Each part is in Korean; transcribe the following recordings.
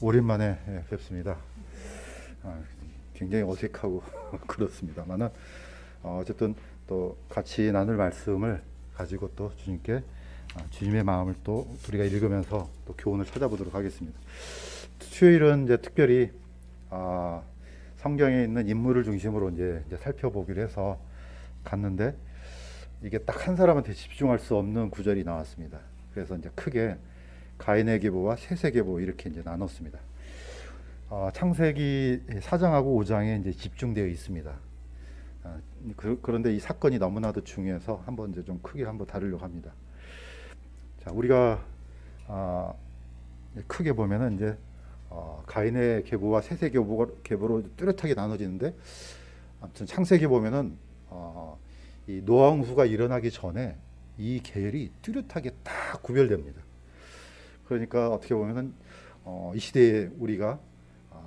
오랜만에 뵙습니다. 굉장히 어색하고 그렇습니다만은 어쨌든 또 같이 나눌 말씀을 가지고 또 주님께 주님의 마음을 또 우리가 읽으면서 또 교훈을 찾아보도록 하겠습니다. 수요일은 이제 특별히 성경에 있는 인물을 중심으로 이제 살펴보기로 해서 갔는데 이게 딱 한 사람한테 집중할 수 없는 구절이 나왔습니다. 그래서 이제 크게 가인의 계보와 셋의 계보 이렇게 이제 나눴습니다. 창세기 4장하고 5장에 이제 집중되어 있습니다. 그런데 이 사건이 너무나도 중요해서 한번 이제 좀 크게 한번 다루려고 합니다. 자, 우리가 크게 보면은 이제 가인의 계보와 셋의 계보로 뚜렷하게 나눠지는데, 아무튼 창세기 보면은 이 노아 홍수가 일어나기 전에 이 계열이 뚜렷하게 딱 구별됩니다. 그러니까 어떻게 보면은 이 시대에 우리가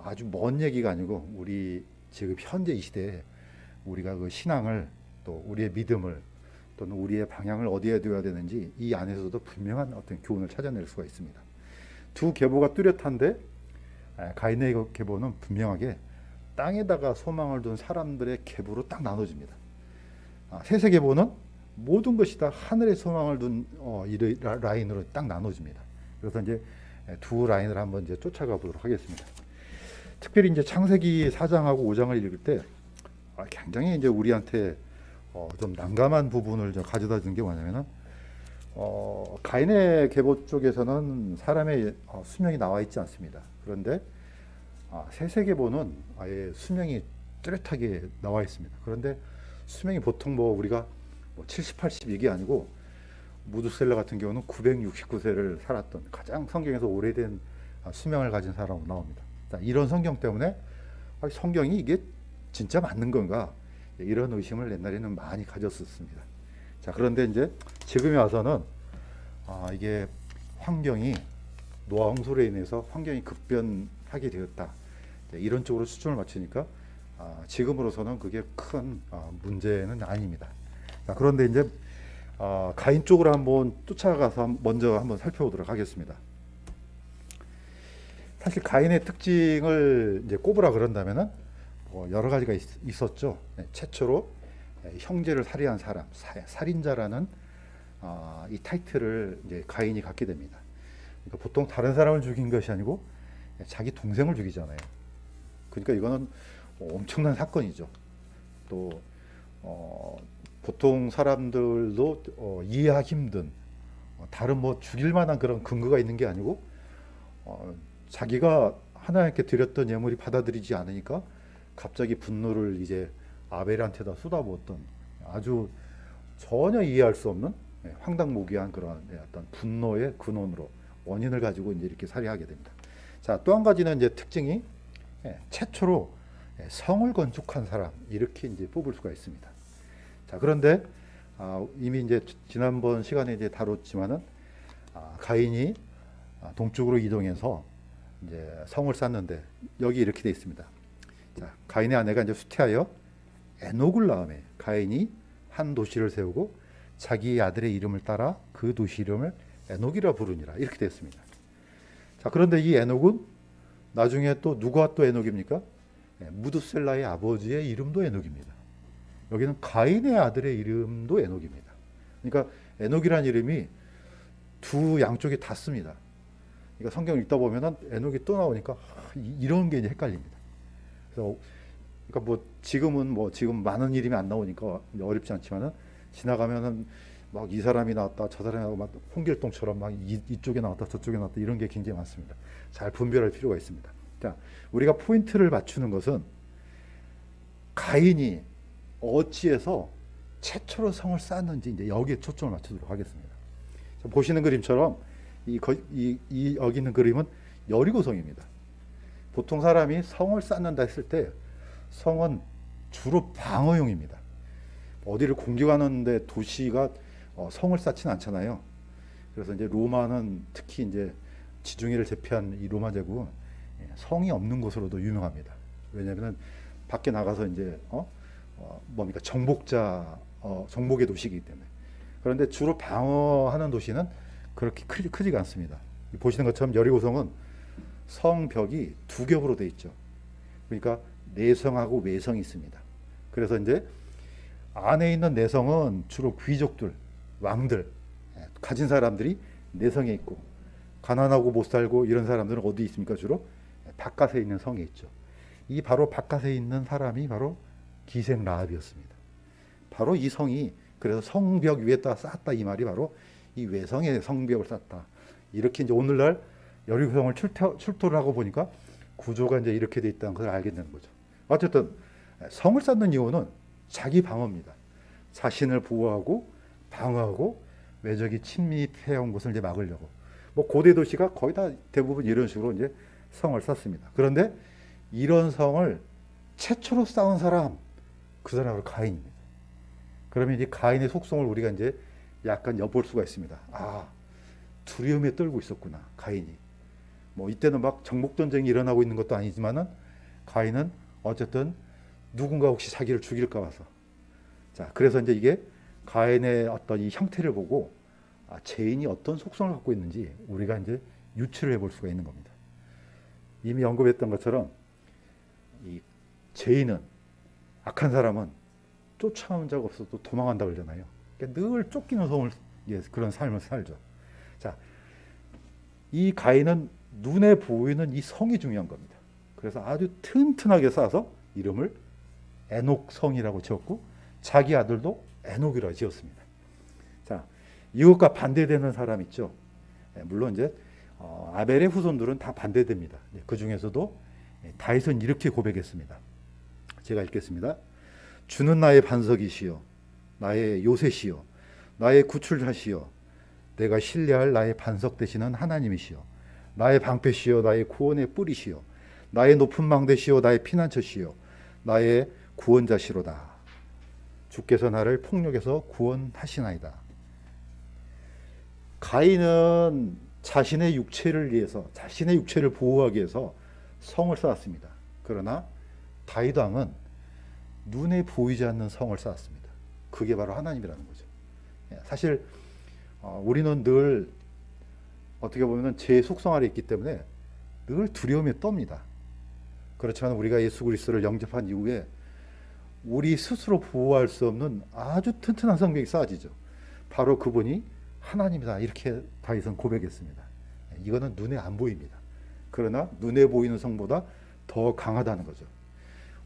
아주 먼 얘기가 아니고 우리 지금 현재 이 시대에 우리가 그 신앙을 또 우리의 믿음을 또는 우리의 방향을 어디에 둬야 되는지 이 안에서도 분명한 어떤 교훈을 찾아낼 수가 있습니다. 두 계보가 뚜렷한데 가인의 계보는 분명하게 땅에다가 소망을 둔 사람들의 계보로 딱 나눠집니다. 셋의 계보는 모든 것이 다 하늘에 소망을 둔 이 라인으로 딱 나눠집니다. 그래서 이제 두 라인을 한번 이제 쫓아가 보도록 하겠습니다. 특별히 이제 창세기 4장하고 5장을 읽을 때 굉장히 이제 우리한테 좀 난감한 부분을 좀 가져다 준 게 뭐냐면은 가인의 계보 쪽에서는 사람의 수명이 나와 있지 않습니다. 그런데 셋의 계보는 아예 수명이 뚜렷하게 나와 있습니다. 그런데 수명이 보통 뭐 우리가 70, 80 이게 아니고 무두셀라 같은 경우는 969세를 살았던 가장 성경에서 오래된 수명을 가진 사람으로 나옵니다. 자, 이런 성경 때문에 성경이 이게 진짜 맞는 건가 이런 의심을 옛날에는 많이 가졌었습니다. 자, 그런데 이제 지금에 와서는 이게 환경이 노아 홍수로 인해서 환경이 급변하게 되었다 이런 쪽으로 수준을 맞추니까 지금으로서는 그게 큰 문제는 아닙니다. 자, 그런데 이제 가인 쪽으로 한번 쫓아가서 먼저 한번 살펴보도록 하겠습니다. 사실 가인의 특징을 이제 꼽으라 그런다면은 여러 가지가 있었죠. 최초로 형제를 살해한 사람, 살인자라는 이 타이틀을 이제 가인이 갖게 됩니다. 그러니까 보통 다른 사람을 죽인 것이 아니고 자기 동생을 죽이잖아요. 그러니까 이거는 엄청난 사건이죠. 또 보통 사람들도 이해하기 힘든 다른 뭐 죽일 만한 그런 근거가 있는 게 아니고 자기가 하나님께 드렸던 예물이 받아들이지 않으니까 갑자기 분노를 이제 아벨한테다 쏟아부었던 아주 전혀 이해할 수 없는 황당무계한 그런 어떤 분노의 근원으로 원인을 가지고 이제 이렇게 살해하게 됩니다. 자, 또 한 가지는 이제 특징이 최초로 성을 건축한 사람 이렇게 이제 뽑을 수가 있습니다. 자, 그런데 이미 이제 지난번 시간에 이제 다뤘지만은 가인이 동쪽으로 이동해서 이제 성을 쌓는데 여기 이렇게 돼 있습니다. 자, 가인의 아내가 이제 수태하여 에녹을 낳으매 가인이 한 도시를 세우고 자기 아들의 이름을 따라 그 도시 이름을 에녹이라 부르니라 이렇게 됐습니다. 자, 그런데 이 에녹은 나중에 또 누가 또 에녹입니까? 무두셀라의 아버지의 이름도 에녹입니다. 여기는 가인의 아들의 이름도 에녹입니다. 그러니까 에녹이라는 이름이 두 양쪽에 다 씁니다. 그러니까 성경 읽다 보면은 에녹이 또 나오니까 이런 게 이제 헷갈립니다. 그래서 그러니까 지금 많은 이름이 안 나오니까 어렵지 않지만은 지나가면은 막 이 사람이 나왔다 저 사람이 나오고 막 홍길동처럼 막 이쪽에 나왔다 저쪽에 나왔다 이런 게 굉장히 많습니다. 잘 분별할 필요가 있습니다. 자, 우리가 포인트를 맞추는 것은 가인이 어찌해서 최초로 성을 쌓았는지 이제 여기에 초점을 맞추도록 하겠습니다. 자, 보시는 그림처럼 여기 있는 그림은 여리고성입니다. 보통 사람이 성을 쌓는다 했을 때 성은 주로 방어용입니다. 어디를 공격하는데 도시가 성을 쌓지는 않잖아요. 그래서 이제 로마는 특히 이제 지중해를 제패한 이 로마 제국은 성이 없는 곳으로도 유명합니다. 왜냐하면 밖에 나가서 이제 뭡니까 정복의 도시이기 때문에. 그런데 주로 방어하는 도시는 그렇게 크지가 않습니다. 보시는 것처럼 여리고성은 성벽이 두 겹으로 돼 있죠. 그러니까 내성하고 외성이 있습니다. 그래서 이제 안에 있는 내성은 주로 귀족들, 왕들, 가진 사람들이 내성에 있고, 가난하고 못 살고 이런 사람들은 어디 있습니까? 주로 바깥에 있는 성에 있죠. 이 바로 바깥에 있는 사람이 바로 기생 라합이었습니다. 바로 이 성이 그래서 성벽 위에다 쌓았다, 이 말이 바로 이 외성의 성벽을 쌓았다. 이렇게 이제 오늘날 여리고성을 출토를 하고 보니까 구조가 이제 이렇게 돼 있다는 것을 알게 되는 거죠. 어쨌든 성을 쌓는 이유는 자기 방어입니다. 자신을 보호하고 방어하고 외적이 침입해 온 것을 이제 막으려고. 뭐 고대 도시가 거의 다 대부분 이런 식으로 이제 성을 쌓습니다. 그런데 이런 성을 최초로 쌓은 사람, 그 사람은 가인입니다. 그러면 이 가인의 속성을 우리가 이제 약간 엿볼 수가 있습니다. 아, 두려움에 떨고 있었구나, 가인이. 뭐 이때는 막 정복 전쟁이 일어나고 있는 것도 아니지만은 가인은 어쨌든 누군가 혹시 자기를 죽일까 봐서. 자, 그래서 이제 이게 가인의 어떤 이 형태를 보고 죄인이 어떤 속성을 갖고 있는지 우리가 이제 유추를 해볼 수가 있는 겁니다. 이미 언급했던 것처럼 이 죄인은, 악한 사람은 쫓아온 적 없어도 도망간다 그러잖아요. 그러니까 늘 쫓기는 그런 삶을 살죠. 자, 이 가인은 눈에 보이는 이 성이 중요한 겁니다. 그래서 아주 튼튼하게 쌓아서 이름을 에녹성이라고 지었고 자기 아들도 에녹이라고 지었습니다. 자, 이것과 반대되는 사람 있죠. 물론 이제 아벨의 후손들은 다 반대됩니다. 그 중에서도 다윗은 이렇게 고백했습니다. 제가 읽겠습니다. 주는 나의 반석이시여, 나의 요새시여, 나의 구출자시여, 내가 신뢰할 나의 반석 되시는 하나님이시여, 나의 방패시여, 나의 구원의 뿌리시여, 나의 높은 망대시여, 나의 피난처시여, 나의 구원자시로다. 주께서 나를 폭력에서 구원하시나이다. 가인은 자신의 육체를 위해서, 자신의 육체를 보호하기 위해서 성을 쌓았습니다. 그러나 다윗 왕은 눈에 보이지 않는 성을 쌓았습니다. 그게 바로 하나님이라는 거죠. 사실 우리는 늘 어떻게 보면 제 속성 아래 있기 때문에 늘 두려움에 떱니다. 그렇지만 우리가 예수 그리스도를 영접한 이후에 우리 스스로 보호할 수 없는 아주 튼튼한 성벽이 쌓아지죠. 바로 그분이 하나님이다, 이렇게 다윗은 고백했습니다. 이거는 눈에 안 보입니다. 그러나 눈에 보이는 성보다 더 강하다는 거죠.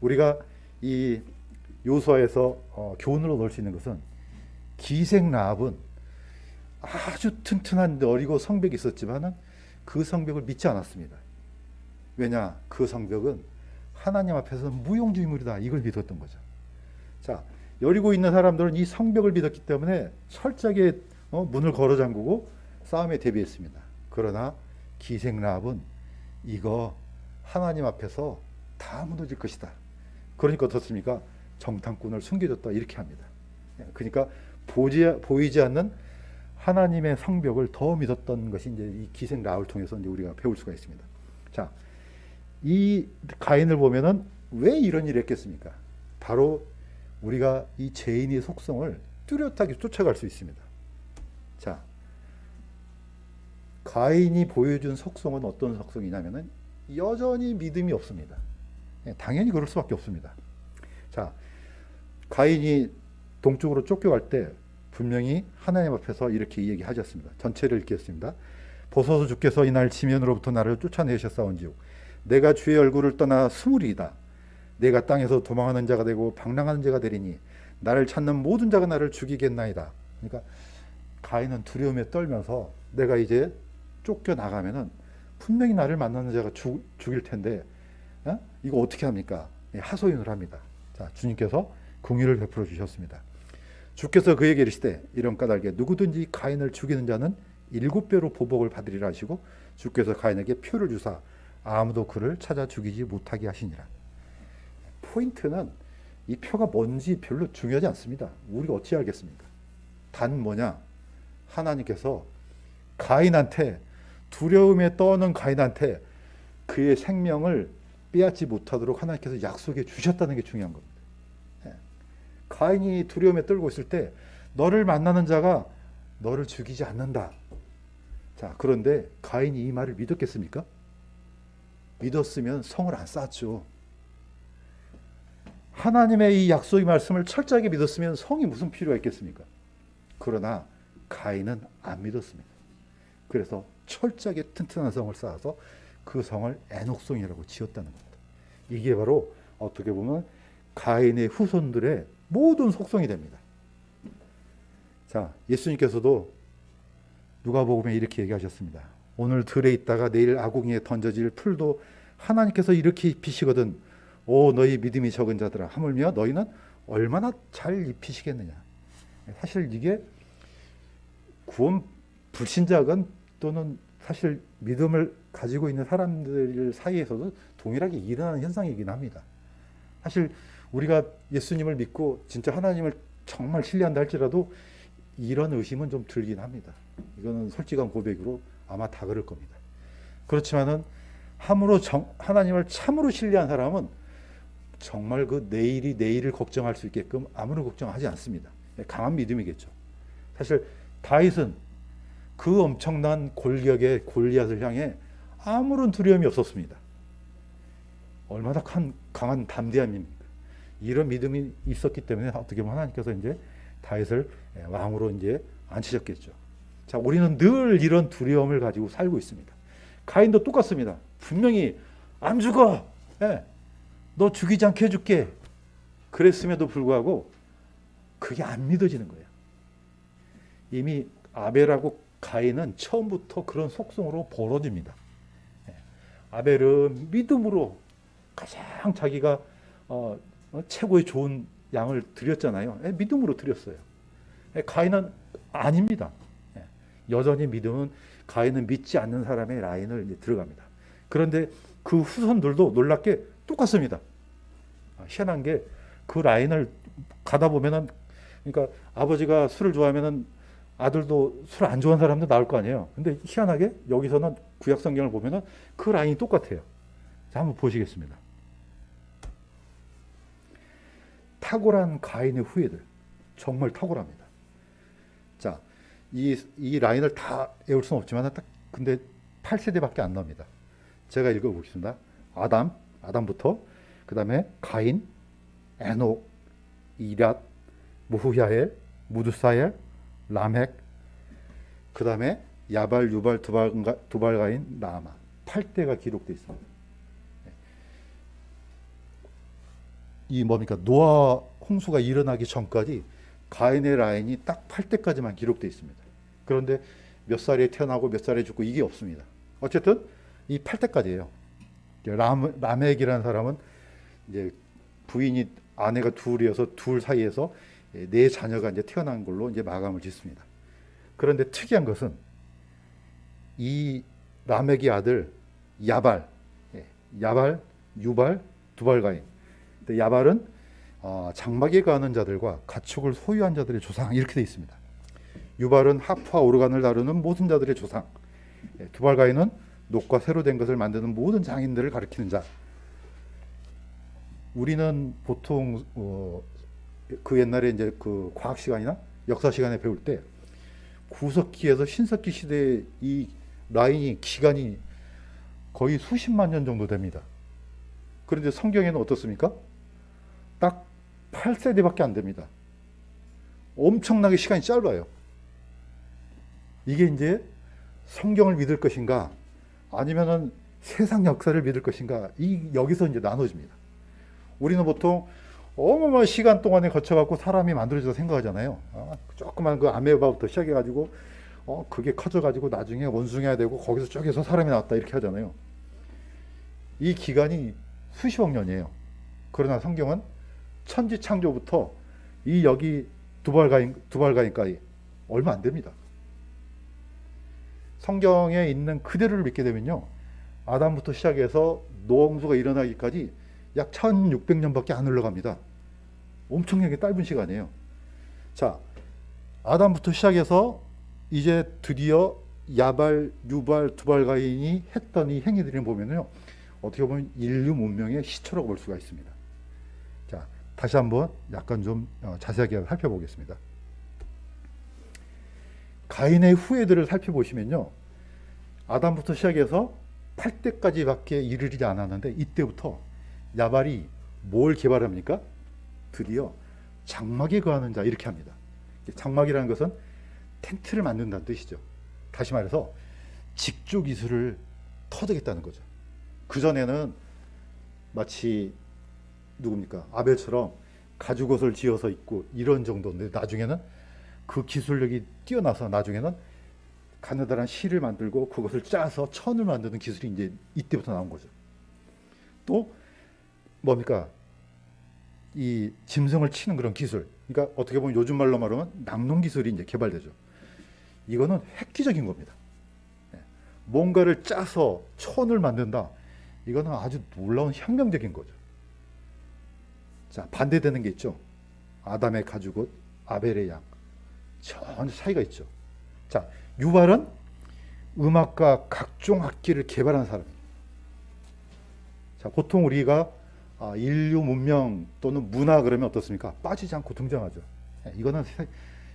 우리가 이 요수아에서 교훈을 얻을 수 있는 것은 기생 라합은 아주 튼튼한 어리고 성벽이 있었지만은 그 성벽을 믿지 않았습니다. 왜냐? 그 성벽은 하나님 앞에서 무용지물이다, 이걸 믿었던 거죠. 자, 여리고 있는 사람들은 이 성벽을 믿었기 때문에 철저하게 문을 걸어 잠그고 싸움에 대비했습니다. 그러나 기생 라합은 이거 하나님 앞에서 다 무너질 것이다. 그러니까 어떻습니까? 정탐꾼을 숨겨줬다, 이렇게 합니다. 그러니까 보이지 않는 하나님의 성벽을 더 믿었던 것이 이제 이 기생 라합을 통해서 이제 우리가 배울 수가 있습니다. 자, 이 가인을 보면은 왜 이런 일을 했겠습니까? 바로 우리가 이 죄인의 속성을 뚜렷하게 쫓아갈 수 있습니다. 자, 가인이 보여준 속성은 어떤 속성이냐면은 여전히 믿음이 없습니다. 당연히 그럴 수밖에 없습니다. 자, 가인이 동쪽으로 쫓겨갈 때 분명히 하나님 앞에서 이렇게 얘기하셨습니다. 전체를 읽겠습니다. 보소서 주께서 이날 지면으로부터 나를 쫓아내셨사온지요, 내가 주의 얼굴을 떠나 스무리이다. 내가 땅에서 도망하는 자가 되고 방랑하는 자가 되리니 나를 찾는 모든 자가 나를 죽이겠나이다. 그러니까 가인은 두려움에 떨면서 내가 이제 쫓겨나가면은 분명히 나를 만나는 자가 죽일 텐데 이거 어떻게 합니까? 하소연을 합니다. 자, 주님께서 긍휼을 베풀어 주셨습니다. 주께서 그에게 이르시되 이런 까닭에 누구든지 가인을 죽이는 자는 7배로 보복을 받으리라 하시고 주께서 가인에게 표를 주사 아무도 그를 찾아 죽이지 못하게 하시니라. 포인트는 이 표가 뭔지 별로 중요하지 않습니다. 우리가 어찌 알겠습니까? 단 뭐냐? 하나님께서 가인한테, 두려움에 떠는 가인한테 그의 생명을 빼앗지 못하도록 하나님께서 약속해 주셨다는 게 중요한 겁니다. 가인이 두려움에 떨고 있을 때 너를 만나는 자가 너를 죽이지 않는다. 자, 그런데 가인이 이 말을 믿었겠습니까? 믿었으면 성을 안 쌓았죠. 하나님의 이 약속의 말씀을 철저하게 믿었으면 성이 무슨 필요가 있겠습니까? 그러나 가인은 안 믿었습니다. 그래서 철저하게 튼튼한 성을 쌓아서 그 성을 에녹성이라고 지었다는 겁니다. 이게 바로 어떻게 보면 가인의 후손들의 모든 속성이 됩니다. 자, 예수님께서도 누가복음에 이렇게 얘기하셨습니다. 오늘 들에 있다가 내일 아궁이에 던져질 풀도 하나님께서 이렇게 입히시거든. 오 너희 믿음이 적은 자들아, 하물며 너희는 얼마나 잘 입히시겠느냐. 사실 이게 구원 불신자건 또는 사실 믿음을 가지고 있는 사람들 사이에서도 동일하게 일어나는 현상이긴 합니다. 사실 우리가 예수님을 믿고 진짜 하나님을 정말 신뢰한다 할지라도 이런 의심은 좀 들긴 합니다. 이거는 솔직한 고백으로 아마 다 그럴 겁니다. 그렇지만은 하나님을 참으로 신뢰한 사람은 정말 그 내일을 걱정할 수 있게끔 아무런 걱정하지 않습니다. 강한 믿음이겠죠. 사실 다윗은 그 엄청난 골격의 골리앗을 향해 아무런 두려움이 없었습니다. 얼마나 강한 담대함입니까? 이런 믿음이 있었기 때문에 어떻게 보면 하나님께서 이제 다윗을 왕으로 이제 앉히셨겠죠. 자, 우리는 늘 이런 두려움을 가지고 살고 있습니다. 가인도 똑같습니다. 분명히 안 죽어. 네. 너 죽이지 않게 해줄게. 그랬음에도 불구하고 그게 안 믿어지는 거예요. 이미 아벨하고 가인은 처음부터 그런 속성으로 벌어집니다. 아벨은 믿음으로 가장 자기가 최고의 좋은 양을 드렸잖아요. 믿음으로 드렸어요. 가인은 아닙니다. 여전히 믿음은 가인은 믿지 않는 사람의 라인을 이제 들어갑니다. 그런데 그 후손들도 놀랍게 똑같습니다. 희한한 게 그 라인을 가다 보면은, 그러니까 아버지가 술을 좋아하면은 아들도 술 안 좋아하는 사람도 나올 거 아니에요. 근데 희한하게 여기서는 구약 성경을 보면은 그 라인이 똑같아요. 자, 한번 보시겠습니다. 탁월한 가인의 후예들, 정말 탁월합니다. 자, 이 라인을 다 외울 수는 없지만 근데 8세대밖에 안 나옵니다. 제가 읽어보겠습니다. 아담부터 그 다음에 가인, 에녹, 이랏, 무후야엘, 무두사엘, 라멕, 그 다음에 야발, 유발, 두발가인, 나아마. 8대가 기록되어 있습니다. 이 뭡니까? 노아 홍수가 일어나기 전까지 가인의 라인이 딱 8대까지만 기록되어 있습니다. 그런데 몇 살에 태어나고 몇 살에 죽고 이게 없습니다. 어쨌든 이 8대까지예요. 라멕이라는 사람은 이제 부인이 아내가 둘이어서 둘 사이에서 네 자녀가 이제 태어난 걸로 이제 마감을 짓습니다. 그런데 특이한 것은 이 라멕의 아들 야발, 유발, 두발가인. 야발은 장막에 가는 자들과 가축을 소유한 자들의 조상 이렇게 되어 있습니다. 유발은 하프와 오르간을 다루는 모든 자들의 조상. 두발가인은 녹과 새로 된 것을 만드는 모든 장인들을 가리키는 자. 우리는 보통 그 옛날에 이제 그 과학 시간이나 역사 시간에 배울 때 구석기에서 신석기 시대의 이 라인이 기간이 거의 수십만 년 정도 됩니다. 그런데 성경에는 어떻습니까? 딱 8세대밖에 안 됩니다. 엄청나게 시간이 짧아요. 이게 이제 성경을 믿을 것인가 아니면은 세상 역사를 믿을 것인가, 여기서 이제 나눠집니다. 우리는 보통 어마어마한 시간 동안에 거쳐갖고 사람이 만들어져서 생각하잖아요. 조그만 그 아메바부터 시작해가지고 그게 커져가지고 나중에 원숭이가 되고 거기서 쪼개서 사람이 나왔다 이렇게 하잖아요. 이 기간이 수십억 년이에요. 그러나 성경은 천지 창조부터 여기 두발가인까지 얼마 안 됩니다. 성경에 있는 그대로를 믿게 되면요, 아담부터 시작해서 노아 홍수가 일어나기까지 약 1600년밖에 안 흘러갑니다. 엄청나게 짧은 시간이에요. 자, 아담부터 시작해서 이제 드디어 야발, 유발, 두발가인이 했던 이 행위들을 보면요, 어떻게 보면 인류 문명의 시초라고 볼 수가 있습니다. 자, 다시 한번 약간 좀 자세하게 살펴보겠습니다. 가인의 후예들을 살펴보시면요, 아담부터 시작해서 8대까지밖에 이르지 않았는데 이때부터 야발이 뭘 개발합니까? 드디어 장막에 거하는 자 이렇게 합니다. 장막이라는 것은 텐트를 만든다는 뜻이죠. 다시 말해서 직조 기술을 터득했다는 거죠. 그전에는 마치 누굽니까? 아벨처럼 가죽옷을 지어서 입고 이런 정도인데 나중에는 그 기술력이 뛰어나서 나중에는 가느다란 실을 만들고 그것을 짜서 천을 만드는 기술이 이제 이때부터 나온 거죠. 또 뭡니까? 이 짐승을 치는 그런 기술. 그러니까 어떻게 보면 요즘 말로 말하면 낙농 기술이 이제 개발되죠. 이거는 획기적인 겁니다. 뭔가를 짜서 천을 만든다. 이거는 아주 놀라운 혁명적인 거죠. 자, 반대되는 게 있죠. 아담의 가죽옷, 아벨의 양. 전혀 차이가 있죠. 자, 유발은 음악과 각종 악기를 개발한 사람입니다. 자, 보통 우리가 인류 문명 또는 문화 그러면 어떻습니까? 빠지지 않고 등장하죠. 이거는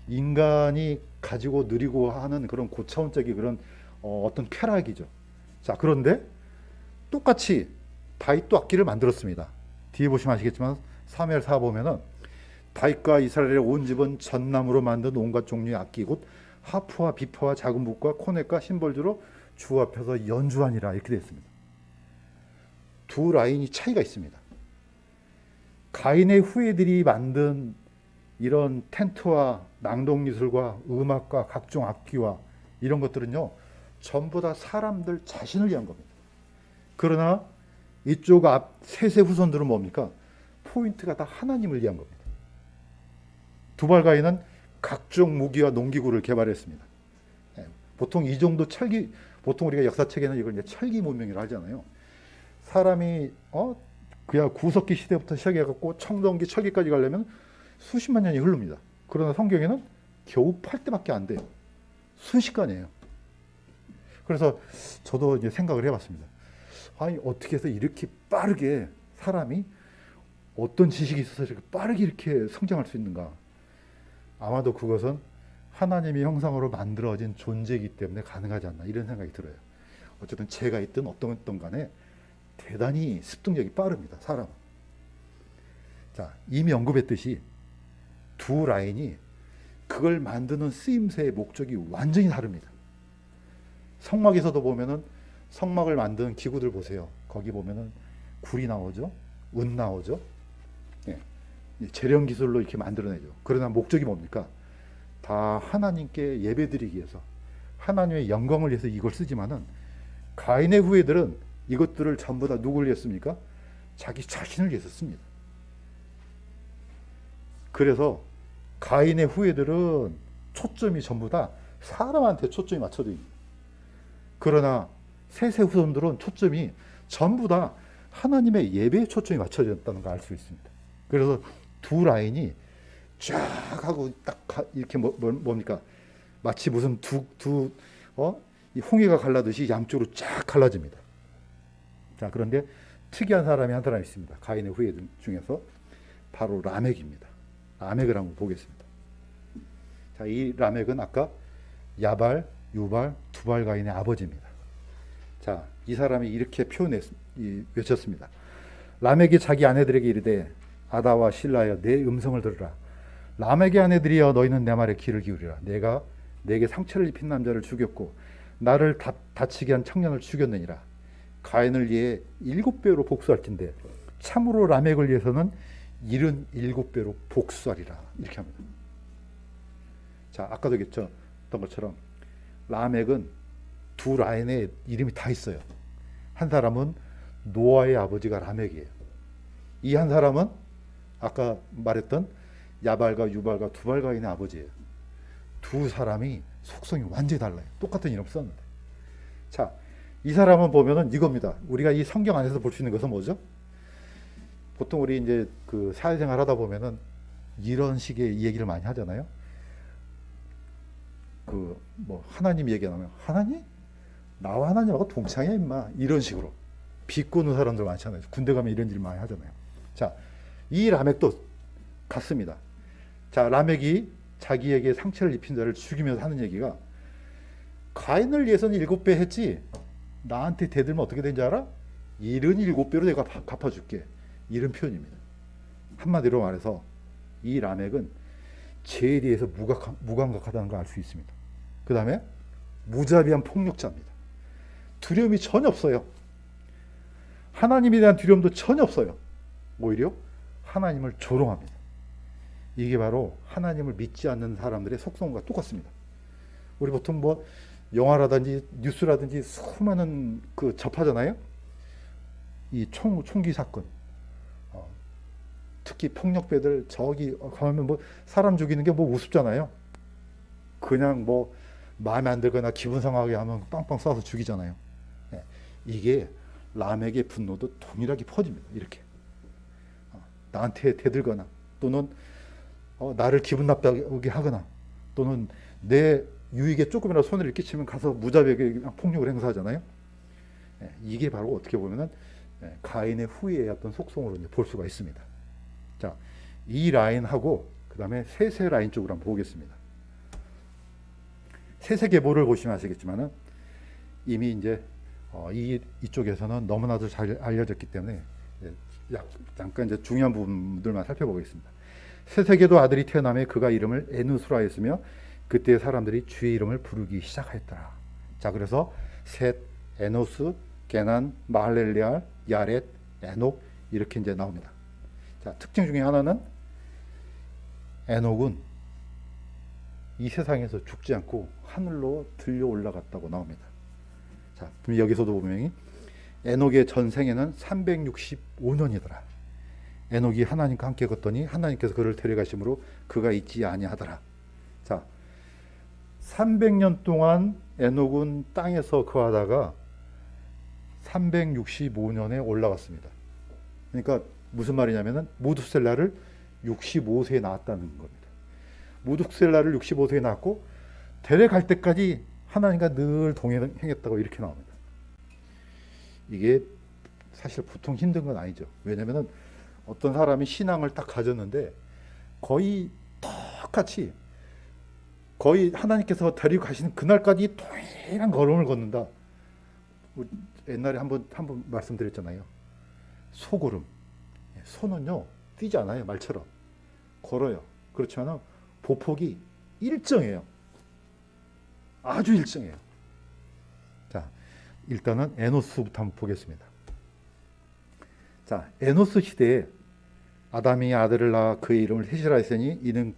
인간이 가지고 누리고 하는 그런 고차원적인 그런 어떤 쾌락이죠. 자, 그런데 똑같이 다윗도 악기를 만들었습니다. 뒤에 보시면 아시겠지만 사무엘하 보면은 다윗과 이스라엘의 온 집은 전나무로 만든 온갖 종류의 악기 곧 하프와 비파와 작은 북과 코넷과 심벌주로 주 앞에서 연주하니라 이렇게 되어 있습니다. 두 라인이 차이가 있습니다. 가인의 후예들이 만든 이런 텐트와 낭독기술과 음악과 각종 악기와 이런 것들은요 전부 다 사람들 자신을 위한 겁니다. 그러나 이쪽 앞 셋의 후손들은 뭡니까? 포인트가 다 하나님을 위한 겁니다. 두발 가인은 각종 무기와 농기구를 개발했습니다. 보통 이 정도 철기, 보통 우리가 역사책에는 이걸 이제 철기 문명이라고 하잖아요. 사람이 그야 구석기 시대부터 시작해갖고 청동기, 철기까지 가려면 수십만 년이 흐릅니다. 그러나 성경에는 겨우 8대밖에 안 돼요. 순식간이에요. 그래서 저도 이제 생각을 해봤습니다. 아니 어떻게 해서 이렇게 빠르게 사람이 어떤 지식이 있어서 이렇게 빠르게 이렇게 성장할 수 있는가? 아마도 그것은 하나님의 형상으로 만들어진 존재이기 때문에 가능하지 않나 이런 생각이 들어요. 어쨌든 죄가 있든 어떤 간에 대단히 습득력이 빠릅니다. 사람은. 자, 이미 언급했듯이 두 라인이 그걸 만드는 쓰임새의 목적이 완전히 다릅니다. 성막에서도 보면은 성막을 만드는 기구들 보세요. 거기 보면은 굴이 나오죠. 은 나오죠. 예. 재련 기술로 이렇게 만들어내죠. 그러나 목적이 뭡니까? 다 하나님께 예배드리기 위해서 하나님의 영광을 위해서 이걸 쓰지만은 가인의 후예들은 이것들을 전부 다 누구를 위했습니까? 자기 자신을 위해서 씁니다. 그래서 가인의 후예들은 초점이 전부 다 사람한테 초점이 맞춰져 있습니다. 그러나 셋의 후손들은 초점이 전부 다 하나님의 예배에 초점이 맞춰져 있다는 걸 알 수 있습니다. 그래서 두 라인이 쫙 하고 딱 이렇게 뭡니까? 마치 무슨 이 홍해가 갈라듯이 양쪽으로 쫙 갈라집니다. 자, 그런데 특이한 사람이 한 사람 있습니다. 가인의 후예들 중에서 바로 라멕입니다. 라멕을 한번 보겠습니다. 자, 이 라멕은 아까 야발, 유발, 두발 가인의 아버지입니다. 자, 이 사람이 이렇게 외쳤습니다. 라멕이 자기 아내들에게 이르되 아다와 실라여 내 음성을 들으라. 라멕의 아내들이여 너희는 내 말에 귀를 기울이라. 내가 내게 상처를 입힌 남자를 죽였고 나를 다치게 한 청년을 죽였느니라. 가인을 위해 7배로 복수할 텐데 참으로 라멕을 위해서는 77배로 복수하리라. 이렇게 합니다. 자, 아까도 얘기했던 것처럼 라멕은 두 라인의 이름이 다 있어요. 한 사람은 노아의 아버지가 라멕이에요. 이 한 사람은 아까 말했던 야발과 유발과 두발 가인의 아버지예요. 두 사람이 속성이 완전히 달라요. 똑같은 이름 썼는데. 자, 이 사람은 보면은 이겁니다. 우리가 이 성경 안에서 볼 수 있는 것은 뭐죠? 보통 우리 이제 그 사회생활 하다 보면은 이런 식의 얘기를 많이 하잖아요. 그 뭐 하나님 얘기 나오면 하나님? 나와 하나님하고 동창이야 임마. 이런 식으로 비꼬는 사람들 많잖아요. 군대 가면 이런 일 많이 하잖아요. 자, 이 라멕도 같습니다. 자, 라멕이 자기에게 상처를 입힌 자를 죽이면서 하는 얘기가 가인을 위해서는 7배 했지 나한테 대들면 어떻게 되는지 알아? 77배로 내가 갚아줄게. 이런 표현입니다. 한마디로 말해서 이 라멕은 죄에 대해서 무감각하다는 걸 알 수 있습니다. 그 다음에 무자비한 폭력자입니다. 두려움이 전혀 없어요. 하나님에 대한 두려움도 전혀 없어요. 오히려 하나님을 조롱합니다. 이게 바로 하나님을 믿지 않는 사람들의 속성과 똑같습니다. 우리 보통 뭐 영화라든지 뉴스라든지 수많은 그 접하잖아요. 이 총기 사건, 특히 폭력배들 저기 가면 뭐 사람 죽이는 게 뭐 우습잖아요. 그냥 뭐 마음에 안 들거나 기분 상하게 하면 빵빵 쏴서 죽이잖아요. 이게 라멕의 분노도 동일하게 퍼집니다. 이렇게 나한테 대들거나 또는 나를 기분 나쁘게 하거나 또는 내 유익에 조금이라도 손해를 끼치면 가서 무자비하게 폭력을 행사하잖아요. 이게 바로 어떻게 보면은 가인의 후예의 어떤 속성으로 이제 볼 수가 있습니다. 자, 이 라인하고 그 다음에 셋의 라인 쪽으로 한번 보겠습니다. 셋의 계보를 보시면 아시겠지만은 이미 이제 이쪽에서는 너무나도 잘 알려졌기 때문에 잠깐 이제 중요한 부분들만 살펴보겠습니다. 셋에게도 아들이 태어나매 그가 이름을 에누스라 했으며 그때 사람들이 주의 이름을 부르기 시작하였더라. 자, 그래서 셋, 에노스, 게난, 마할렐레알, 야렛, 에녹 이렇게 이제 나옵니다. 자, 특징 중에 하나는 에녹은 이 세상에서 죽지 않고 하늘로 들려 올라갔다고 나옵니다. 자, 여기서도 보면 에녹의 전생에는 365년이더라. 에녹이 하나님과 함께 걷더니 하나님께서 그를 데려가심으로 그가 있지 아니하더라. 자, 300년 동안 에녹은 땅에서 거하다가 365년에 올라갔습니다. 그러니까 무슨 말이냐면은 무두셀라를 65세에 낳았다는 겁니다. 무두셀라를 65세에 낳았고 데려갈 때까지 하나님과 늘 동행했다고 이렇게 나옵니다. 이게 사실 보통 힘든 건 아니죠. 왜냐면은 어떤 사람이 신앙을 딱 가졌는데 거의 똑같이 거의 하나님께서 데리고 가시는 그날까지 동일한 걸음을 걷는다. 옛날에 한번 말씀드렸잖아요. 소걸음. 소는요 뛰지 않아요. 말처럼 걸어요. 그렇지만 보폭이 일정해요. 아주 일정해요. 자, 일단은 에노스부터 한번 보겠습니다. 자, 에노스 시대에 아담이 아들을 낳아 그의 이름을 셋이라 했으니 이는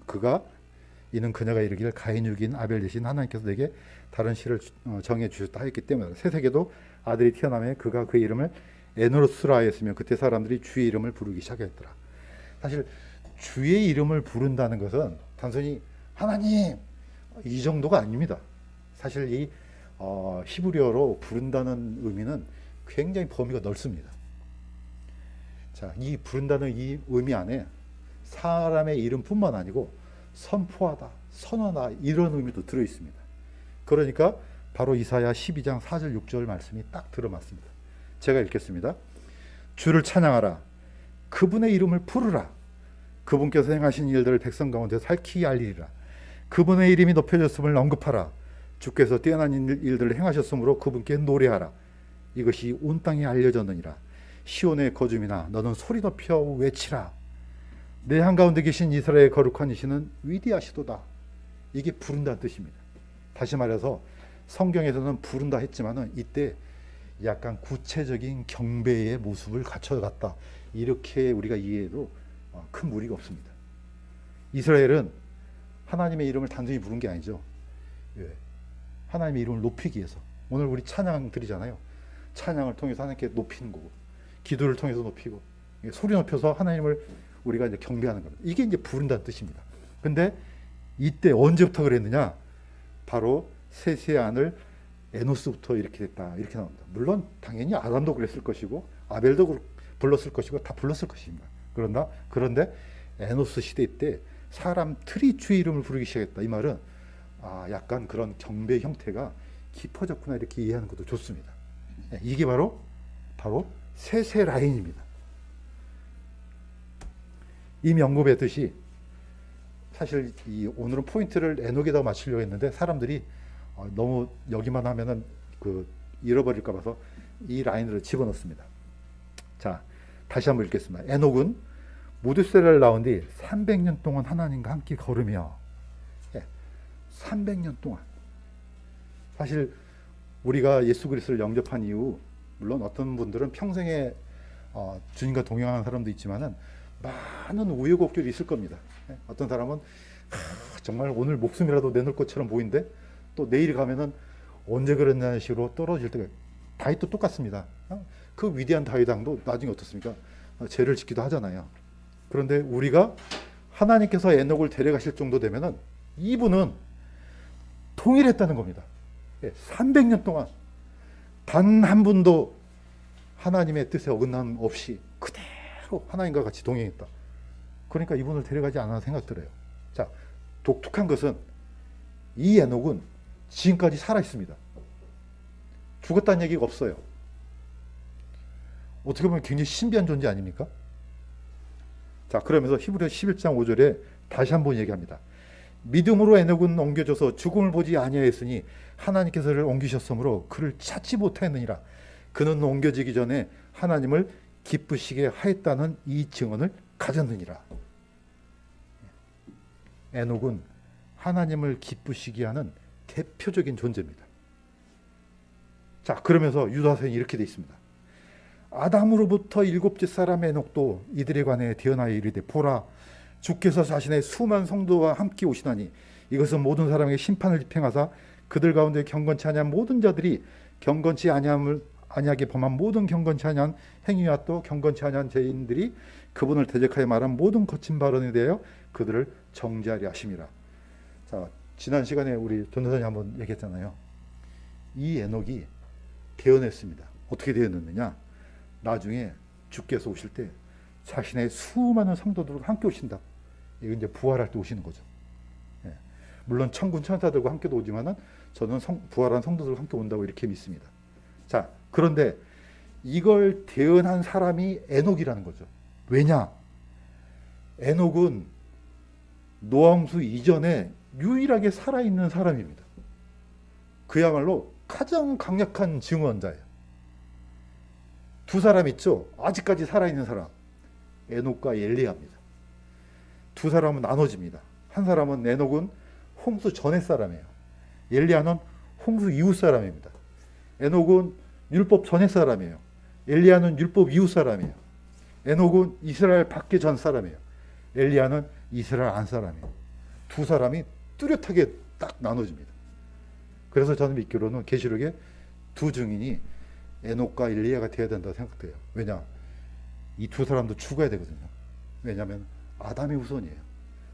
그녀가 이르기를 가인 죽인 아벨 대신 하나님께서 내게 다른 씨를 정해 주셨다 했기 때문에 셋에게도 아들이 태어나며 그가 그의 이름을 에노스라 하였으며 그때 사람들이 주의 이름을 부르기 시작했더라. 사실 주의 이름을 부른다는 것은 단순히 하나님 이 정도가 아닙니다. 사실 이 히브리어로 부른다는 의미는 굉장히 범위가 넓습니다. 자, 이 부른다는 이 의미 안에 사람의 이름뿐만 아니고 선포하다, 선언하다 이런 의미도 들어 있습니다. 그러니까 바로 이사야 12장 4절 6절 말씀이 딱 들어맞습니다. 제가 읽겠습니다. 주를 찬양하라. 그분의 이름을 부르라. 그분께서 행하신 일들을 백성 가운데 살키 알리리라. 그분의 이름이 높여졌음을 언급하라. 주께서 뛰어난 일들을 행하셨으므로 그분께 노래하라. 이것이 온 땅에 알려졌느니라. 시온의 거줌이나 너는 소리 높여 외치라. 내 한가운데 계신 이스라엘의 거룩한 이시는 위대하시도다. 이게 부른다는 뜻입니다. 다시 말해서 성경에서는 부른다 했지만은 이때 약간 구체적인 경배의 모습을 갖춰갔다. 이렇게 우리가 이해해도 큰 무리가 없습니다. 이스라엘은 하나님의 이름을 단순히 부른 게 아니죠. 하나님의 이름을 높이기 위해서. 오늘 우리 찬양 드리잖아요. 찬양을 통해서 하나님께 높이는 거고, 기도를 통해서 높이고, 소리 높여서 하나님을 우리가 이제 경배하는 겁니다. 이게 이제 부른다는 뜻입니다. 근데 이때 언제부터 그랬느냐? 바로 셋의 아들 에노스부터 이렇게 됐다. 이렇게 나옵니다. 물론 당연히 아담도 그랬을 것이고 아벨도 불렀을 것이고 다 불렀을 것입니다. 그런데 에노스 시대 때 사람들이 주의 이름을 부르기 시작했다. 이 말은 약간 그런 경배 형태가 깊어졌구나 이렇게 이해하는 것도 좋습니다. 이게 바로 셋의 라인입니다. 이미 언급했듯이 사실 오늘은 포인트를 에녹에다 맞추려고 했는데 사람들이 너무 여기만 하면은 그 잃어버릴까 봐서 이 라인으로 집어넣습니다. 자, 다시 한번 읽겠습니다. 에녹은 무두셀라를 낳은 뒤 300년 동안 하나님과 함께 걸으며, 300년 동안. 사실 우리가 예수 그리스도를 영접한 이후, 물론 어떤 분들은 평생에 주님과 동행하는 사람도 있지만은 많은 우여곡절이 있을 겁니다. 어떤 사람은 정말 오늘 목숨이라도 내놓을 것처럼 보이는데 또 내일 가면은 언제 그랬냐는 식으로 떨어질 때가, 다윗도 똑같습니다. 그 위대한 다윗 왕도 나중에 어떻습니까? 죄를 짓기도 하잖아요. 그런데 우리가 하나님께서 에녹을 데려가실 정도 되면은 이분은 통일했다는 겁니다. 300년 동안 단 한 분도 하나님의 뜻에 어긋남 없이 그대로 하나님과 같이 동행했다. 그러니까 이분을 데려가지 않아 생각 들어요. 자, 독특한 것은 이 에녹은 지금까지 살아 있습니다. 죽었다는 얘기가 없어요. 어떻게 보면 굉장히 신비한 존재 아닙니까? 자, 그러면서 히브리서 11장 5절에 다시 한번 얘기합니다. 믿음으로 에녹은 옮겨져서 죽음을 보지 아니하였으니 하나님께서 그를 옮기셨으므로 그를 찾지 못하였느니라. 그는 옮겨지기 전에 하나님을 기쁘시게 하였다는 이 증언을 가졌느니라. 에녹은 하나님을 기쁘시게 하는 대표적인 존재입니다. 자, 그러면서 유다서에 이렇게 되어 있습니다. 아담으로부터 7째 사람 에녹도 이들에 관해 대언하여 이르되 보라, 주께서 자신의 수많은 성도와 함께 오시나니 이것은 모든 사람에게 심판을 집행하사 그들 가운데 경건치 아니한 모든 자들이 경건치 아니하게 범한 모든 경건치 아니한 행위와 또 경건치 아니한 죄인들이 그분을 대적하여 말한 모든 거친 발언에 대하여 그들을 정죄하려 하심이라. 자, 지난 시간에 우리 전도사님 한번 얘기했잖아요. 이 에녹이 대언했습니다. 어떻게 대언했느냐? 나중에 주께서 오실 때 자신의 수많은 성도들과 함께 오신다. 이거 이제 부활할 때 오시는 거죠. 물론 천군 천사들과 함께도 오지만은 저는 부활한 성도들과 함께 온다고 이렇게 믿습니다. 자, 그런데 이걸 대언한 사람이 에녹이라는 거죠. 왜냐? 에녹은 노아홍수 이전에 유일하게 살아있는 사람입니다. 그야말로 가장 강력한 증언자예요. 두 사람 있죠? 아직까지 살아있는 사람. 에녹과 엘리야입니다. 두 사람은 나눠집니다. 한 사람은 에녹은 홍수 전의 사람이에요. 엘리야는 홍수 이후 사람입니다. 에녹은 율법 전의 사람이에요. 엘리야는 율법 이후 사람이에요. 에녹은 이스라엘 밖에 전 사람이에요. 엘리야는 이스라엘 안 사람이에요. 두 사람이 뚜렷하게 딱 나눠집니다. 그래서 저는 믿기로는 계시록에 두 증인이 에녹과 엘리야가 되어야 된다고 생각돼요. 왜냐? 이 두 사람도 죽어야 되거든요. 왜냐하면 아담이 우선이에요.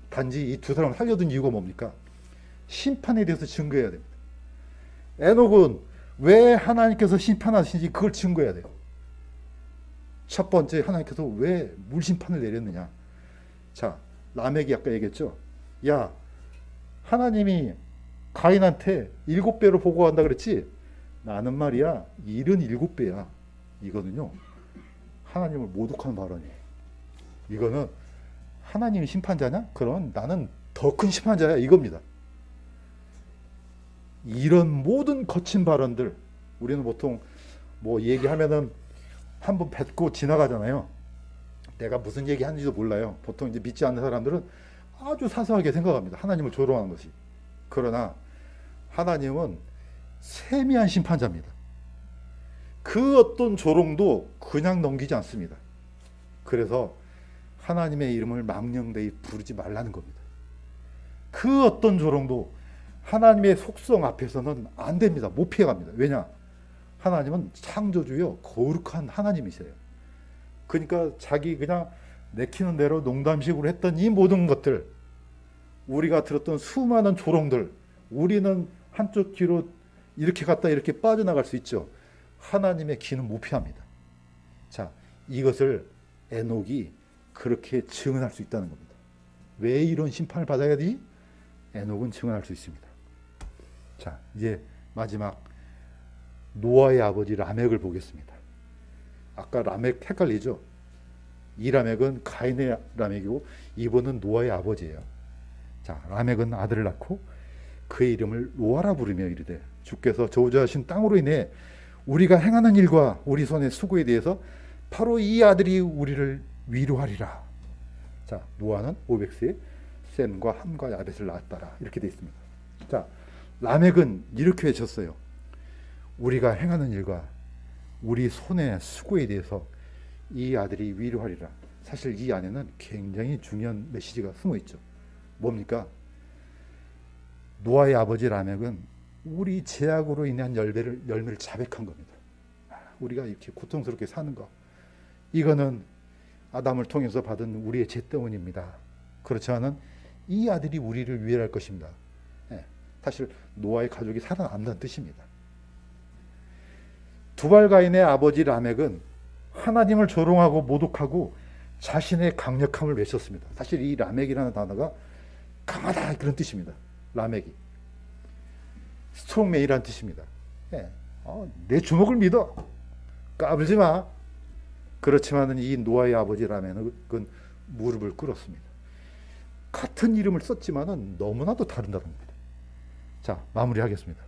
단지 이 두 사람을 살려둔 이유가 뭡니까? 심판에 대해서 증거해야 됩니다. 에녹은 왜 하나님께서 심판하시는지 그걸 증거해야 돼요. 첫 번째, 하나님께서 왜 물심판을 내렸느냐? 자, 라멕이 아까 얘기했죠. 야, 하나님이 가인한테 7배로 보고한다 그랬지? 나는 말이야 77배야. 이거는요, 하나님을 모독하는 발언이에요. 이거는 하나님이 심판자냐? 그럼 나는 더 큰 심판자야, 이겁니다. 이런 모든 거친 발언들, 우리는 보통 뭐 얘기하면은 한번 뱉고 지나가잖아요. 내가 무슨 얘기 하는지도 몰라요. 보통 이제 믿지 않는 사람들은 아주 사소하게 생각합니다. 하나님을 조롱하는 것이. 그러나 하나님은 세미한 심판자입니다. 그 어떤 조롱도 그냥 넘기지 않습니다. 그래서 하나님의 이름을 망령되이 부르지 말라는 겁니다. 그 어떤 조롱도 하나님의 속성 앞에서는 안 됩니다. 못 피해갑니다. 왜냐? 하나님은 창조주요 거룩한 하나님이세요. 그러니까 자기 그냥 내키는 대로 농담식으로 했던 이 모든 것들, 우리가 들었던 수많은 조롱들, 우리는 한쪽 귀로 이렇게 갔다 이렇게 빠져나갈 수 있죠. 하나님의 귀는 못 피합니다. 자, 이것을 에녹이 그렇게 증언할 수 있다는 겁니다. 왜 이런 심판을 받아야 되지? 에녹은 증언할 수 있습니다. 자, 이제 마지막 노아의 아버지 라멕을 보겠습니다. 아까 라멕 헷갈리죠? 이 라멕은 가인의 라멕이고 이분은 노아의 아버지예요. 자, 라멕은 아들을 낳고 그의 이름을 노아라 부르며 이르되 주께서 저주하신 땅으로 인해 우리가 행하는 일과 우리 손의 수고에 대해서 바로 이 아들이 우리를 위로하리라. 자, 노아는 500세에 셈과 함과 야벳을 낳았더라. 이렇게 되어 있습니다. 자, 라멕은 이렇게 외쳤어요. 우리가 행하는 일과 우리 손의 수고에 대해서 이 아들이 위로하리라. 사실 이 안에는 굉장히 중요한 메시지가 숨어 있죠. 뭡니까? 노아의 아버지 라멕은 우리 죄악으로 인한 열매를 자백한 겁니다. 우리가 이렇게 고통스럽게 사는 거, 이거는 아담을 통해서 받은 우리의 죄 때문입니다. 그렇지만은 이 아들이 우리를 위로할 것입니다. 사실 노아의 가족이 살아남는다는 뜻입니다. 두발가인의 아버지 라멕은 하나님을 조롱하고 모독하고 자신의 강력함을 외쳤습니다. 사실 이 라멕이라는 단어가 강하다 그런 뜻입니다. 라멕이 스트롱맨이라는 뜻입니다. 내 주먹을 믿어, 까불지 마. 그렇지만은 이 노아의 아버지 라멕은 무릎을 꿇었습니다. 같은 이름을 썼지만은 너무나도 다른다는 겁니다. 자, 마무리하겠습니다.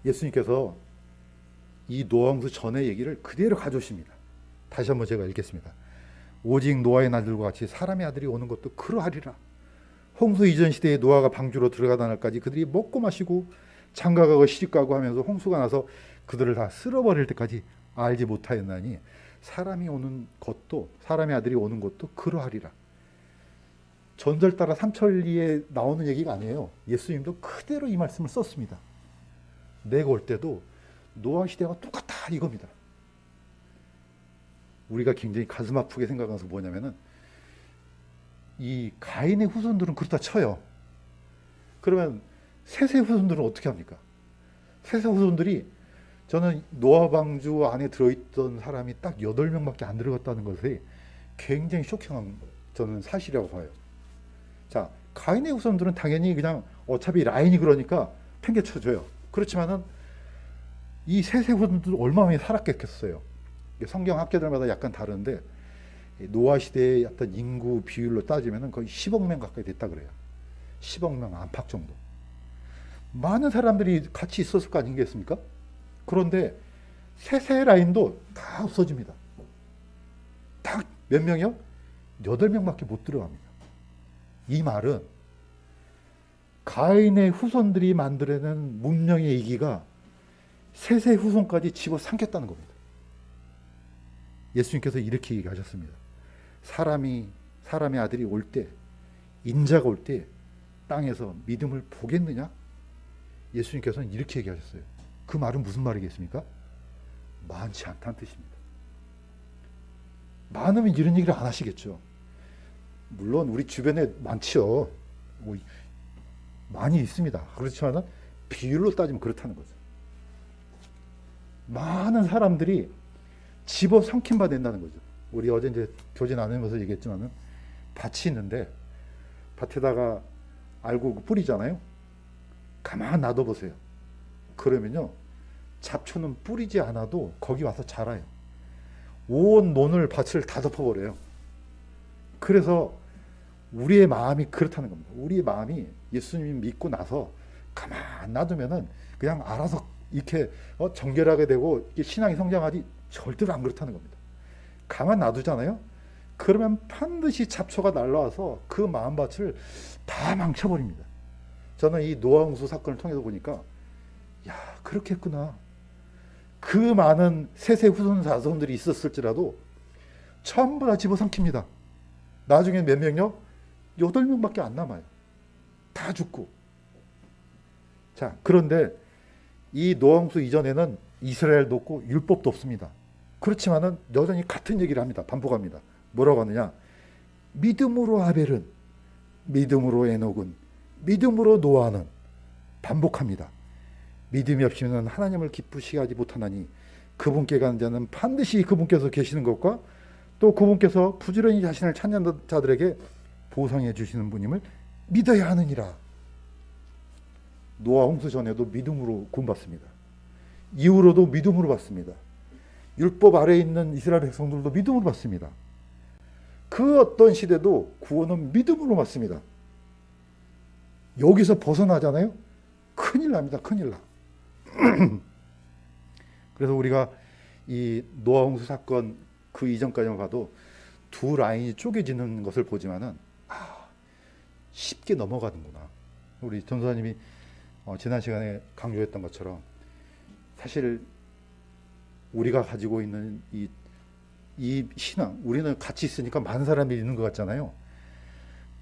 예수님께서 이 노아홍수 전의 얘기를 그대로 가져오십니다. 다시 한번 제가 읽겠습니다. 오직 노아의 날들과 같이 사람의 아들이 오는 것도 그러하리라. 홍수 이전 시대에 노아가 방주로 들어가던 날까지 그들이 먹고 마시고 장가가고 시집가고 하면서 홍수가 나서 그들을 다 쓸어버릴 때까지 알지 못하였나니 사람의 아들이 오는 것도 그러하리라. 전설 따라 삼천리에 나오는 얘기가 아니에요. 예수님도 그대로 이 말씀을 썼습니다. 내가 올 때도 노아 시대가 똑같다 이겁니다. 우리가 굉장히 가슴 아프게 생각하는 것은 뭐냐면은 이 가인의 후손들은 그렇다 쳐요. 그러면 셋의 후손들은 어떻게 합니까? 셋의 후손들이, 저는 노아 방주 안에 들어있던 사람이 딱 8명밖에 안 들어갔다는 것이 굉장히 쇼킹한 저는 사실이라고 봐요. 자, 가인의 후손들은 당연히 그냥 어차피 라인이 그러니까 팽개쳐줘요. 그렇지만은 이 셋의 후손들 얼마나 많이 살았겠어요. 성경 학자들마다 약간 다른데 노아 시대의 어떤 인구 비율로 따지면 거의 10억 명 가까이 됐다 그래요. 10억 명 안팎 정도. 많은 사람들이 같이 있었을 거 아니겠습니까? 그런데 셋의 라인도 다 없어집니다. 딱 몇 명이요? 8명밖에 못 들어갑니다. 이 말은 가인의 후손들이 만들어낸 문명의 이기가 셋의 후손까지 집어삼켰다는 겁니다. 예수님께서 이렇게 얘기하셨습니다. 사람의 아들이 올 때, 인자가 올 때 땅에서 믿음을 보겠느냐? 예수님께서는 이렇게 얘기하셨어요. 그 말은 무슨 말이겠습니까? 많지 않다는 뜻입니다. 많으면 이런 얘기를 안 하시겠죠. 물론 우리 주변에 많지요. 많이 있습니다. 그렇지만 비율로 따지면 그렇다는 거죠. 많은 사람들이 집어삼킨 바 된다는 거죠. 우리 어제 이제 교제 나누면서 얘기했지만은 밭이 있는데 밭에다가 알고 뿌리잖아요. 가만 놔둬 보세요. 그러면요, 잡초는 뿌리지 않아도 거기 와서 자라요. 온 논을 밭을 다 덮어버려요. 그래서 우리의 마음이 그렇다는 겁니다. 우리의 마음이 예수님 믿고 나서 가만 놔두면은 그냥 알아서 이렇게 정결하게 되고 신앙이 성장하지 절대로 안 그렇다는 겁니다. 가만 놔두잖아요. 그러면 반드시 잡초가 날라와서 그 마음밭을 다 망쳐버립니다. 저는 이 노아 홍수 사건을 통해서 보니까 그렇게 했구나. 그 많은 셋의 후손 자손들이 있었을지라도 전부 다 집어삼킵니다. 나중에 몇 명요? 8명밖에 안 남아요. 다 죽고. 자, 그런데 이 노아 홍수 이전에는 이스라엘도 없고 율법도 없습니다. 그렇지만은 여전히 같은 얘기를 합니다. 반복합니다. 뭐라고 하느냐? 믿음으로 아벨은, 믿음으로 에녹은, 믿음으로 노아는, 반복합니다. 믿음이 없이는 하나님을 기쁘시게 하지 못하나니 그분께 가는 자는 반드시 그분께서 계시는 것과 또 그분께서 부지런히 자신을 찾는 자들에게 보상해 주시는 분임을 믿어야 하느니라. 노아 홍수 전에도 믿음으로 구원받습니다. 이후로도 믿음으로 받습니다. 율법 아래에 있는 이스라엘 백성들도 믿음으로 받습니다. 그 어떤 시대도 구원은 믿음으로 받습니다. 여기서 벗어나잖아요. 큰일 납니다. 큰일 나. 그래서 우리가 이 노아 홍수 사건 그 이전까지만 봐도 두 라인이 쪼개지는 것을 보지만은 쉽게 넘어가는구나. 우리 전도사님이 지난 시간에 강조했던 것처럼 사실 우리가 가지고 있는 이 신앙, 우리는 같이 있으니까 많은 사람이 있는 것 같잖아요.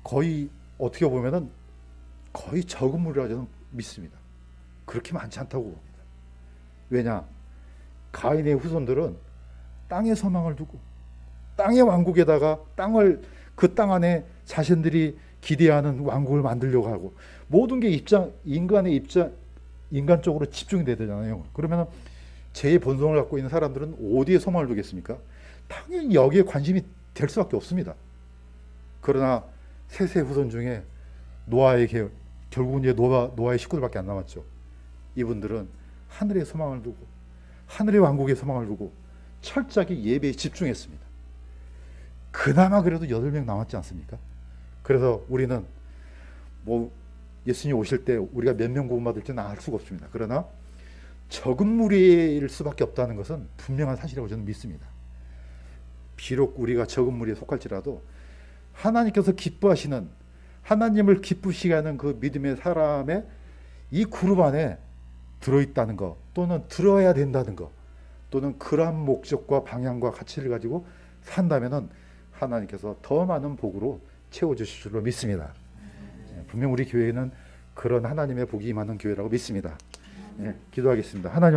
거의 어떻게 보면은 거의 적은 무리라 저는 믿습니다. 그렇게 많지 않다고 봅니다. 왜냐? 가인의 후손들은 땅에 소망을 두고 땅의 왕국에다가 그 땅 안에 자신들이 기대하는 왕국을 만들려고 하고 모든 게 인간적으로 집중이 되잖아요. 그러면 제 본성을 갖고 있는 사람들은 어디에 소망을 두겠습니까? 당연히 여기에 관심이 될 수밖에 없습니다. 그러나 셋의 후손 중에 결국은 이제 노아의 식구들밖에 안 남았죠. 이분들은 하늘의 소망을 두고 하늘의 왕국에 소망을 두고 철저하게 예배에 집중했습니다. 그나마 그래도 8명 남았지 않습니까? 그래서 우리는 예수님 오실 때 우리가 몇 명 구원받을지는 알 수가 없습니다. 그러나 적은 무리일 수밖에 없다는 것은 분명한 사실이라고 저는 믿습니다. 비록 우리가 적은 무리에 속할지라도 하나님께서 기뻐하시는, 하나님을 기쁘시게 하는 그 믿음의 사람의 이 그룹 안에 들어있다는 것, 또는 들어야 된다는 것, 또는 그러한 목적과 방향과 가치를 가지고 산다면은 하나님께서 더 많은 복으로 채워주실 줄로 믿습니다. 분명 우리 교회는 그런 하나님의 복이 임하는 교회라고 믿습니다. 기도하겠습니다. 하나님